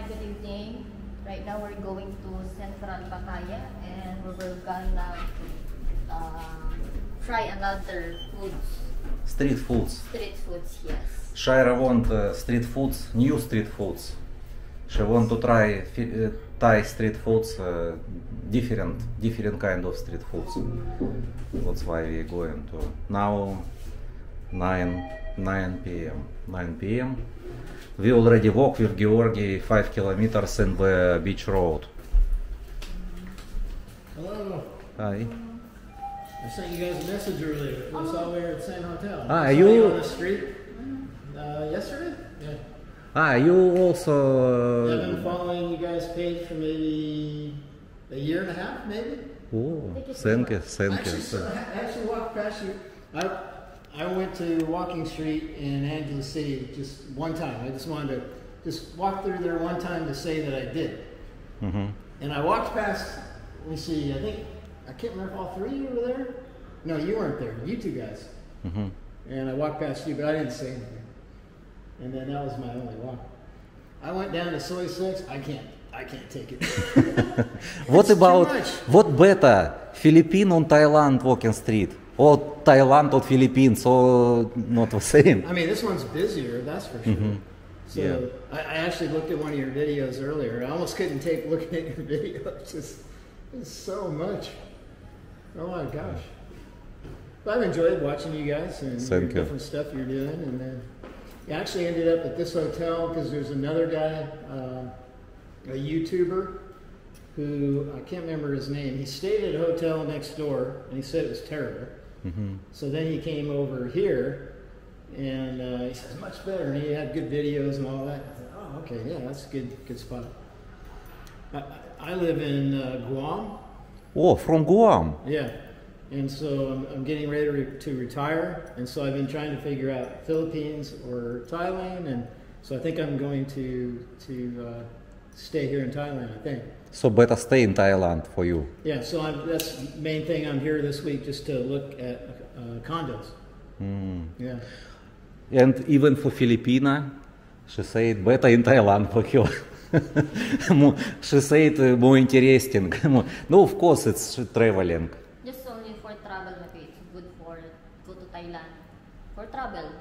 good evening. Right now we're going to Central Pattaya and we're gonna try another foods. Street foods. Street foods, yes. Shaira want street foods, new street foods. She want to try Thai street foods, different kind of street foods. That's why we're going to now 9 p.m. 9 p.m. We already walk with Georgi 5 kilometers in the beach road. Hello. Hi. I sent you guys a message earlier. We saw we were at San Hotel. Ah, I saw you- on the street yesterday? Yeah. You I've also... been following you guys' page for maybe a year and a half, maybe. Oh, thank you, thank you. I actually walked past you. I went to Walking Street in Angeles City just one time. I just wanted to just walk through there one time to say that I did. Mm-hmm. And I walked past, let me see, I can't remember if all three of you were there. No, you weren't there. You two guys. Mm-hmm. And I walked past you, but I didn't say anything. And then that was my only walk. I went down to Soy 6. I can't take it. What It's too about, much. what better, Philippines or Thailand walking street? Or Thailand or Philippines, or not the same? I mean, this one's busier, that's for sure. Mhm. So Yeah. I actually looked at one of your videos earlier. I almost couldn't take looking at your video. It's so much. Oh my gosh. But I've enjoyed watching you guys and your Thank you. different stuff you're doing. And then you actually ended up at this hotel because there's another guy, a YouTuber, who I can't remember his name. He stayed at a hotel next door and he said it was terrible. Mm-hmm. So then he came over here, and he says much better, and he had good videos and all that. I thought, oh, okay, yeah, that's a good spot. I live in Guam, Oh, from Guam. yeah, and so I'm getting ready to retire, and so I've been trying to figure out Philippines or Thailand, and so I think I'm going to stay here in Thailand. I think. So better stay in Thailand for you. Yeah, so that's the main thing. I'm here this week just to look at condos. Mm. Yeah. And even for Filipina, she said better in Thailand for her. She said more interesting. No, of course it's traveling. Just only for travel, maybe it's good for go to Thailand. For travel,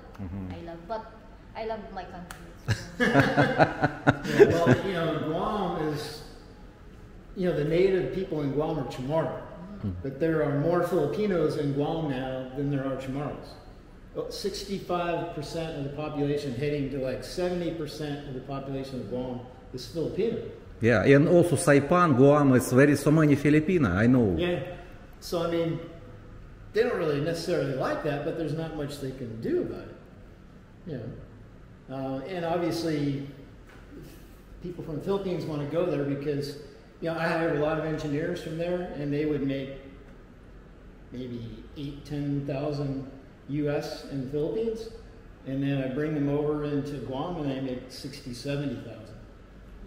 I love my country. Yeah, well, Guam is, the native people in Guam are Chamorro. But there are more Filipinos in Guam now than there are Chamorros. 65% of the population, heading to like 70% of the population of Guam is Filipino. Yeah, and also Saipan, Guam, it's so many Filipina, I know. Yeah. So, I mean, they don't really necessarily like that, but there's not much they can do about it. And obviously, people from the Philippines want to go there because, I hired a lot of engineers from there, and they would make maybe 10,000 US in the Philippines, and then I bring them over into Guam, and I make 70,000.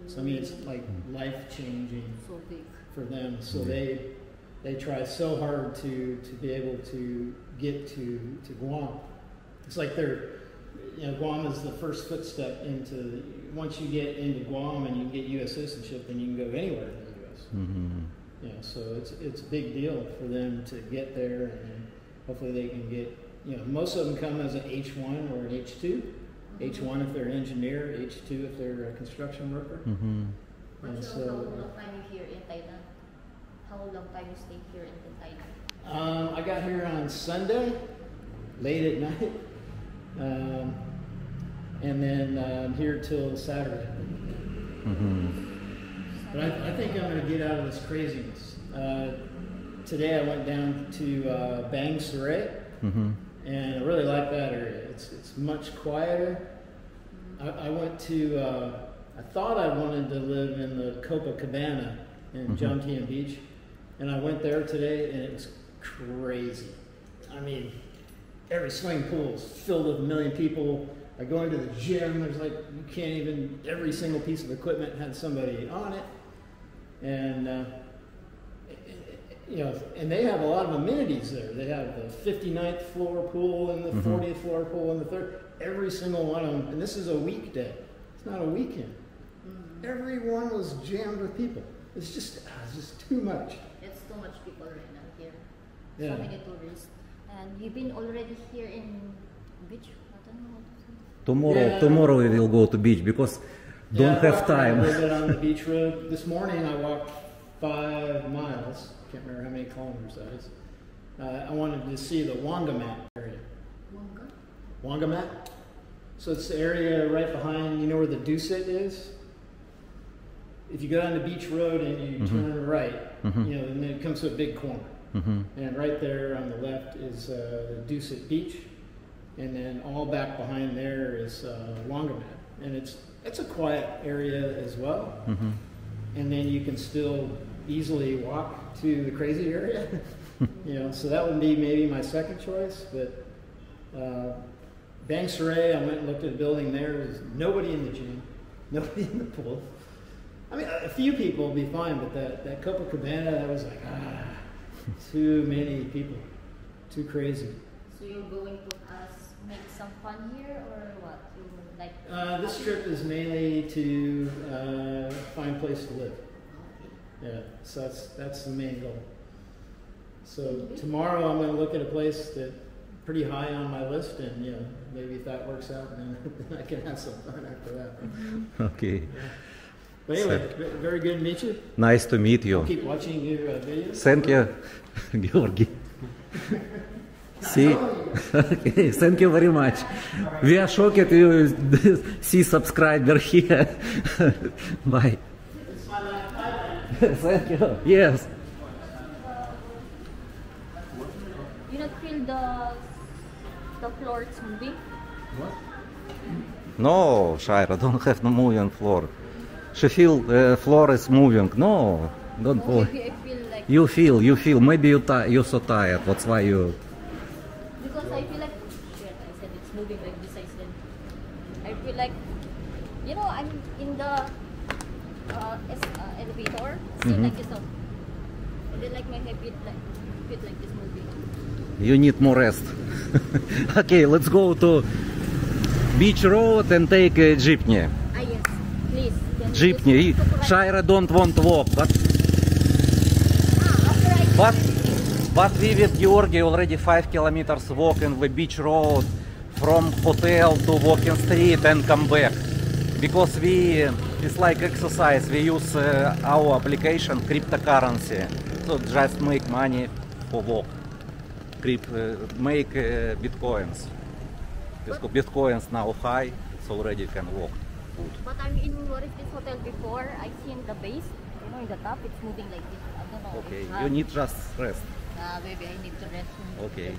So I mean, it's like life-changing So big. for them. So they try so hard to be able to get to Guam. It's like Guam is the first footstep into. Once you get into Guam and you get U.S. citizenship, then you can go anywhere in the U.S. Mm-hmm. So it's a big deal for them to get there, and hopefully they can get. Most of them come as an H1 or an H2. H1 if they're an engineer, H2 if they're a construction worker. Mm-hmm. How long time you here in Thailand? How long time you stay here in Thailand? I got here on Sunday, late at night, and then I'm here till Saturday. Mm-hmm. But I think I'm going to get out of this craziness. Today I went down to Bang Saray, Mm-hmm. and I really like that area. It's much quieter. I went to, I thought I wanted to live in the Copacabana in Jomtien Beach, and I went there today, and it was crazy. I mean, every swimming pool is filled with 1 million people. I go into the gym, there's like, you can't even, every single piece of equipment had somebody on it. And, and they have a lot of amenities there. They have the 59th floor pool and the 40th floor pool and the third. Every single one of them, and this is a weekday. It's not a weekend. Everyone was jammed with people. It's just too much. It's too much people right now here. Yeah. So many tourists. And you've been already here in beach? I don't know what to say. Tomorrow we will go to beach because don't I have walked around time. a little bit on the beach road. This morning I walked 5 miles. Can't remember how many kilometers that is. I wanted to see the Wangamat area. Wangamat? So it's the area right behind, you know where the Dusit is? If you go down the beach road and you turn right, you know, and then it comes to a big corner. And right there on the left is Dusit Beach. And then all back behind there is Wangamat. And it's a quiet area as well. And then you can still easily walk to the crazy area. You know, so that would be maybe my second choice. But Bang Saray, I went and looked at a building there. There's nobody in the gym, nobody in the pool. I mean, a few people will be fine, but that Copacabana, that was like, too many people, too crazy. So you're going to make some fun here or what? You like? This trip is mainly to find a place to live. Yeah, so that's the main goal. So tomorrow I'm going to look at a place that pretty high on my list, and you know, maybe if that works out, then I can have some fun after that. Okay. Yeah. But anyway, very good to meet you. Nice to meet you. I'll keep watching your videos. Thank you, Georgi. See, okay, thank you very much. We are shocked you see subscriber here. Bye. Thank you. Yes. You not feel the floor is moving? What? No, Shaira, don't have no moving floor. She feel floor is moving. No, don't Oh, worry. maybe I feel like You feel. Maybe you're so tired. That's why you. because I feel like shit. I said it's moving like this. I said I feel like you know I'm in the elevator, sitting like this, and then like my head feel like this moving. You need more rest. Okay, let's go to beach road and take a jeepney. Ah yes, please. Can you Jeepney. just- Shaira don't want to walk, after I but we with Georgi already 5 kilometers walking the beach road from hotel to walking street and come back. Because it's like exercise. We use our application cryptocurrency, so just make money for walk. Make bitcoins. Because bitcoins now high, it's already can walk. Good. But I'm in what is this hotel before. I seen the base. You know, in the top, it's moving like this. I don't know. Okay, It's, you need just rest. maybe I need to rest. Okay.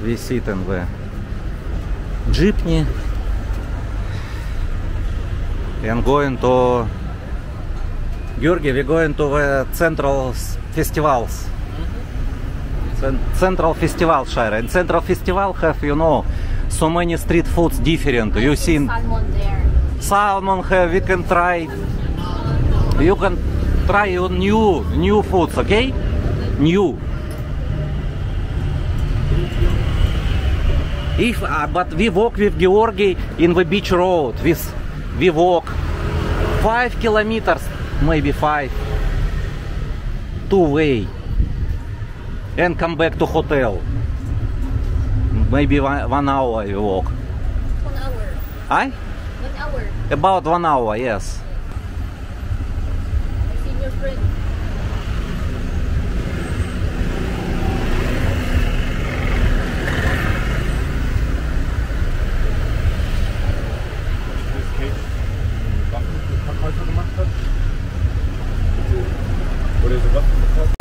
We sit in the jeepney and going to Georgi, we're going to the central festivals. Central festival, Shaira. And central festival have, you know, so many street foods different. You seen salmon there. salmon have, we can try. You can try your new foods, okay? New. But we walk with Georgi in the beach road. We walk 5 kilometers, maybe 5, 2-way, and come back to hotel. Maybe 1 hour we walk. 1 hour. Aye? 1 hour. About 1 hour, yes. I seen your friend. Verkäufer gemacht hat. Oder so was verkauft.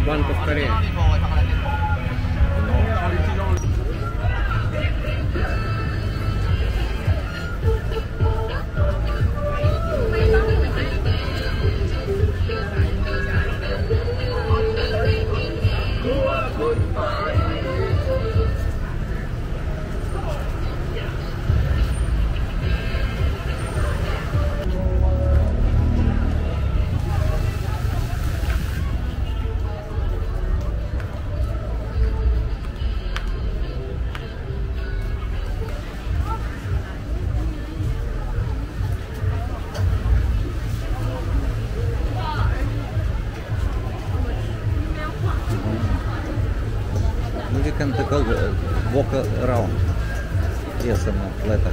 One costaria. We can take a walk around. Yes, and later.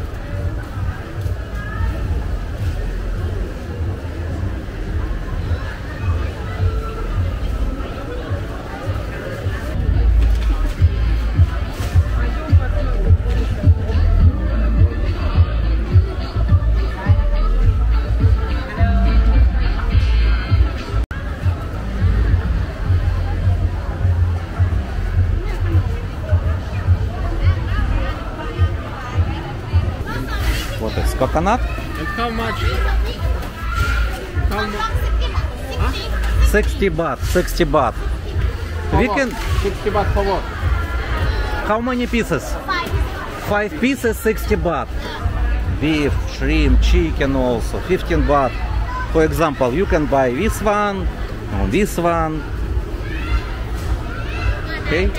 What is coconut? And how much? How much? 60 baht, 60 baht. We can. 60 baht for what? How many pieces? 5 pieces, 60 baht. Beef, shrimp, chicken also, 15 baht. For example, you can buy this one, or this one. Okay?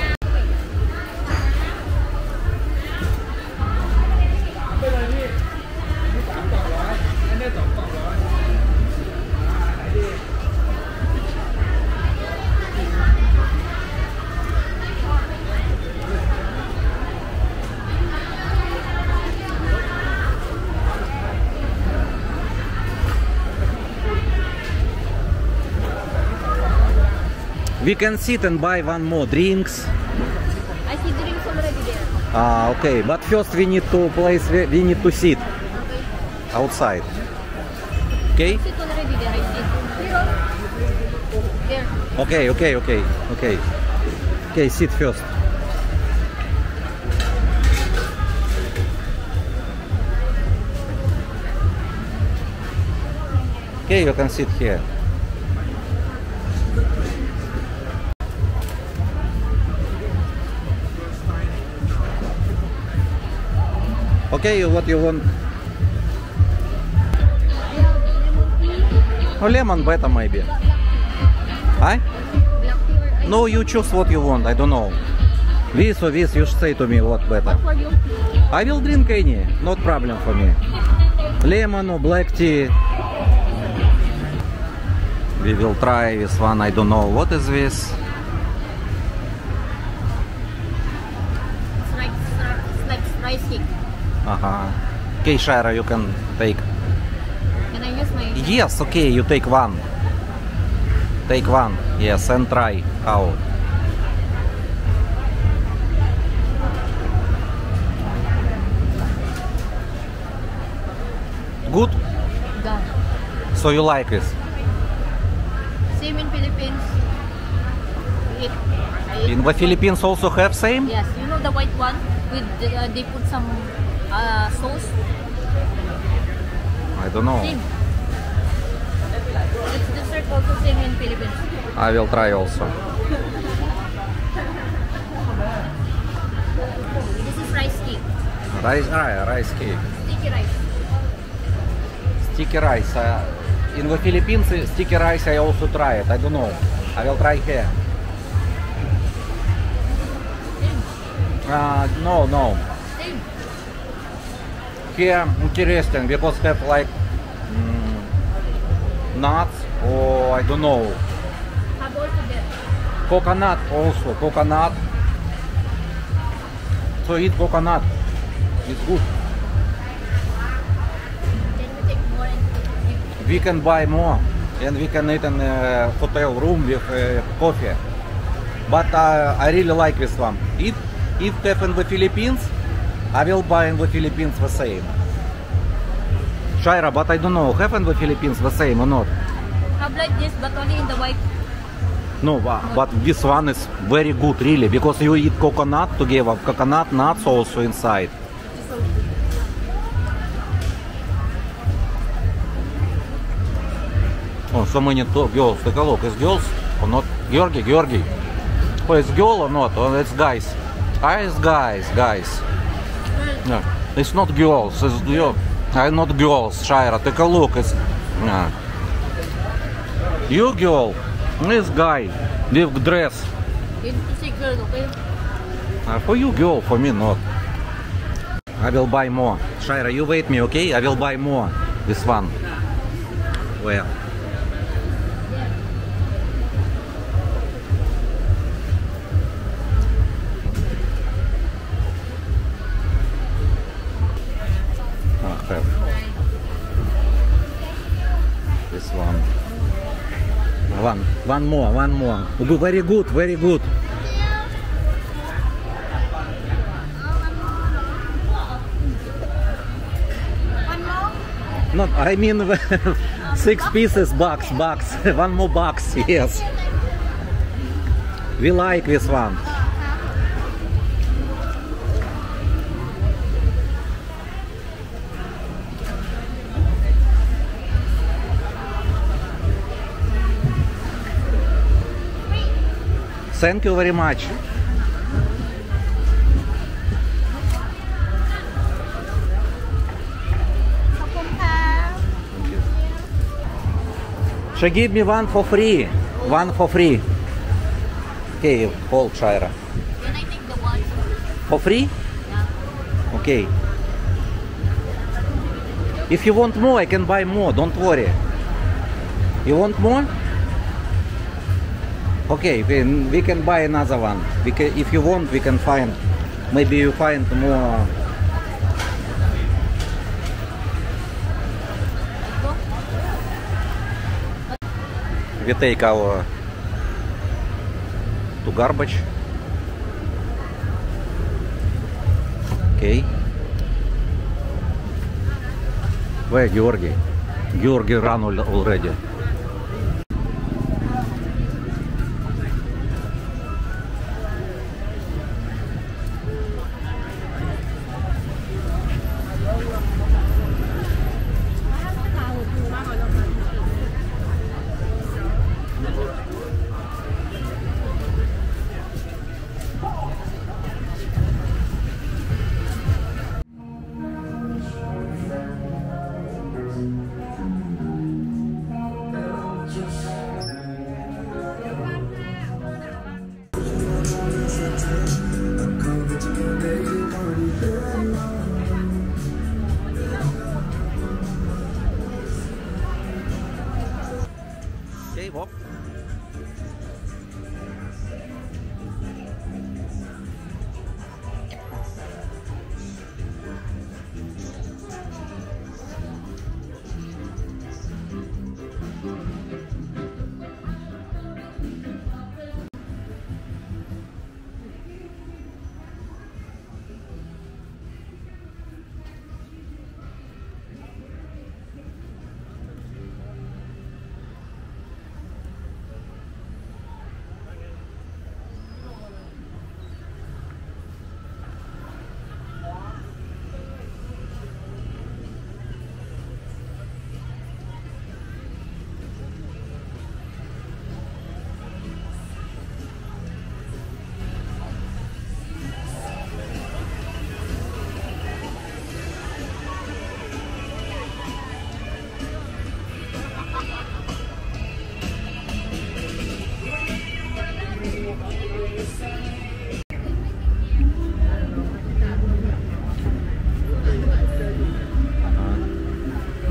We can sit and buy one more drinks. I see drinks already there. Ah, okay. But first we need to we need to sit outside. Okay? Sit already there, I see. There. Okay, okay, okay, okay. Okay, sit first. Okay, you can sit here. Okay, what you want? Oh, lemon better maybe. Huh? Black tea or ice? No, you choose what you want. I don't know. This or this, you say to me what better. What for you? I will drink any, not problem for me. Lemon or black tea. We will try this one. I don't know what is this. It's like rice cake. Okay, Shaira, you can take. Can I use my... Yes, okay, you take one. Take one, yes, and try how. Good? Done. So you like this? Same in Philippines. I eat In the Philippines also have same? Yes, you know the white one with they put some sauce. I don't know. Same. It's dessert also same in Philippines. I will try also. This is rice cake. Rice cake. Sticky rice. Sticky rice. In the Philippines, sticky rice I also try it. I don't know. I will try here. No. Same. Here interesting because have like nuts or I don't know. Have also there. Coconut also. Coconut. So eat coconut. It's good. Then we take more and We can buy more and we can eat in a hotel room with coffee. But I really like this one. If have in the Philippines, I will buy in the Philippines the same. Shaira, but I don't know, have in the Philippines the same or not? have like this, but only in the white. No, but this one is very good, really, because you eat coconut together, coconut nuts also inside. Oh, so many girls. Take a look. Is girls or not? Georgi. Oh, it's girl or not? Oh, it's guys. Ah, it's guys. No, it's not girls. It's not girls. Shaira, take a look. It's you girl. This guy with dress. You need to say girl, okay? For you girl, for me not. I will buy more. Shaira, you wait me, okay? I will buy more. This one. Where? This one. One more. Very good. No, I mean 6 pieces box. One more box, yes. We like this one. Thank you very much. She give me one for free. Okay, hold, Shaira. Can I take the one? For free? Yeah. Okay. If you want more, I can buy more. Don't worry. You want more? Okay, we can buy another one. If you want, we can find. Maybe you find more. We take our to garbage. Okay. Where Georgi? Georgi ran already. Okay, Bob.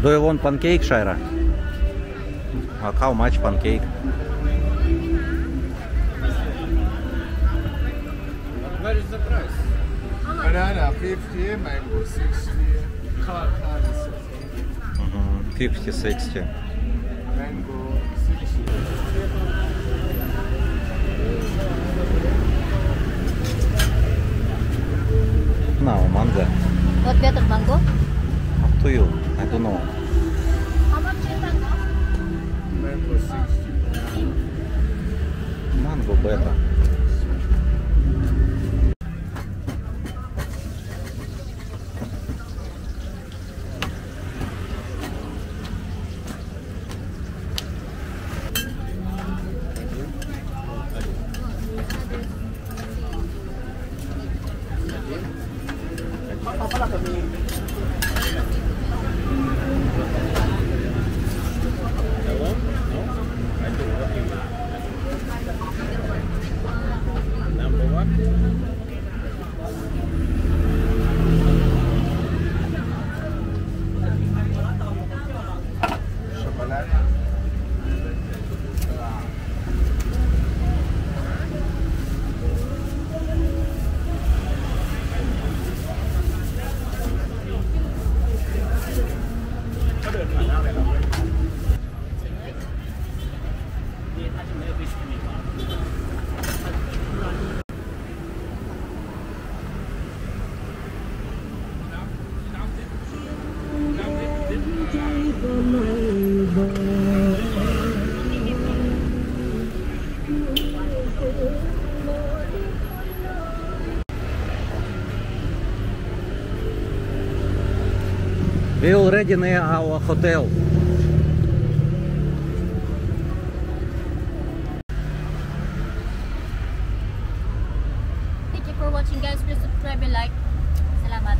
Do you want pancake, Shaira? How much pancake? What is the price? Banana 50, mango 60, card is 50, 60. mango 60. No, mango. What better, mango? Up to you. I don't know. How much is mango? Mango 60. Tango Beta. Number one. Chocolate. We already near our hotel. Thank you for watching guys. Please subscribe and like. Salamat.